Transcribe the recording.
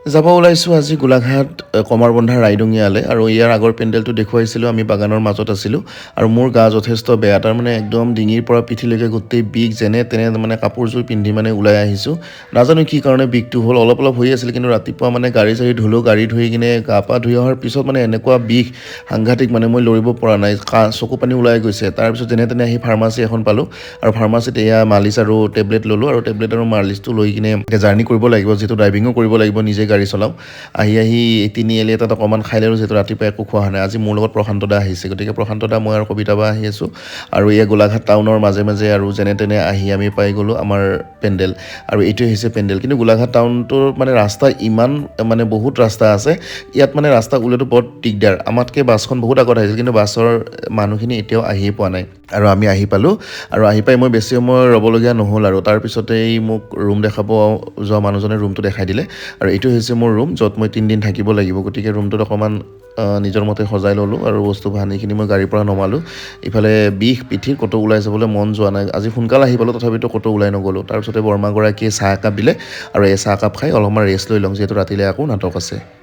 যাব ওলাইছোঁ আজি গোলাঘাট কমাৰবন্ধা ৰাইডঙিয়ালৈ আৰু ইয়াৰ আগৰ পেণ্ডেলটো দেখুৱাইছিলোঁ আমি বাগানৰ মাজত আছিলোঁ আৰু মোৰ গা যথেষ্ট বেয়া তাৰমানে একদম ডিঙিৰ পৰা পিঠিলৈকে গোটেই বিষ যেনে তেনে মানে কাপোৰযোৰ পিন্ধি মানে ওলাই আহিছোঁ নাজানো কি কাৰণে বিষটো হ'ল অলপ অলপ হৈ আছিল কিন্তু ৰাতিপুৱা মানে গাড়ী চাড়ী ধুলোঁ গাড়ী ধুই কিনে গা পা ধুই অহাৰ পিছত মানে এনেকুৱা বিষ সাংঘাতিক মানে মই লৰিব পৰা নাই চকু পানী ওলাই গৈছে তাৰপিছত যেনে তেনে আহি ফাৰ্মাচী এখন পালোঁ আৰু ফাৰ্মাচীত এয়া মালিচ আৰু টেবলেট ল'লোঁ আৰু টেবলেট আৰু মালিচটো লৈ কিনে জাৰ্ণি কৰিব লাগিব যিহেতু ড্ৰাইভিঙো কৰিব লাগিব নিজে গাড়ী চলাওঁ আহি তিনিআলি এটাত অকণমান খাই ল'লোঁ যিহেতু ৰাতিপুৱা একো খোৱা হোৱা নাই আজি মোৰ লগত প্ৰশান্ত দা আহিছে গতিকে প্ৰশান্ত দা মই আৰু কবিতা বা আহি আছোঁ আৰু এয়া গোলাঘাট টাউনৰ মাজে মাজে আৰু যেনে তেনে আহি আমি পাই গ'লোঁ আমাৰ পেণ্ডেল আৰু এইটোৱে হৈছে পেণ্ডেল কিন্তু গোলাঘাট টাউনটোৰ মানে ৰাস্তা ইমান মানে বহুত ৰাস্তা আছে ইয়াত মানে ৰাস্তা ওলোৱাটো বৰ দিগদাৰ আমাতকৈ বাছখন বহুত আগত আহিছিল কিন্তু বাছৰ মানুহখিনি এতিয়াও আহিয়ে পোৱা নাই আৰু আমি আহি পালোঁ আৰু আহি পাই মই বেছি সময় ৰ'বলগীয়া নহ'ল আৰু তাৰপিছতেই মোক ৰুম দেখাব যোৱা মানুহজনে ৰুমটো দেখাই দিলে আৰু এইটো হৈছে মোৰ ৰুম য'ত মই 3 দিন থাকিব লাগিব গতিকে ৰুমটোত অকণমান নিজৰ মতে সজাই ল'লোঁ আৰু বস্তু বাহানিখিনি মই গাড়ীৰ পৰা নমালোঁ ইফালে বিষ পিঠিৰ ক'তো ওলাই যাবলৈ মন যোৱা নাই আজি সোনকালে আহি পালোঁ তথাপিতো ক'তো ওলাই নগ'লোঁ তাৰপিছতে বৰমাগৰাকীয়ে চাহ একাপ দিলে আৰু এই চাহ একাপ খাই অলপমান ৰেষ্ট লৈ লওঁ যিহেতু ৰাতিলৈ আকৌ নাটক আছে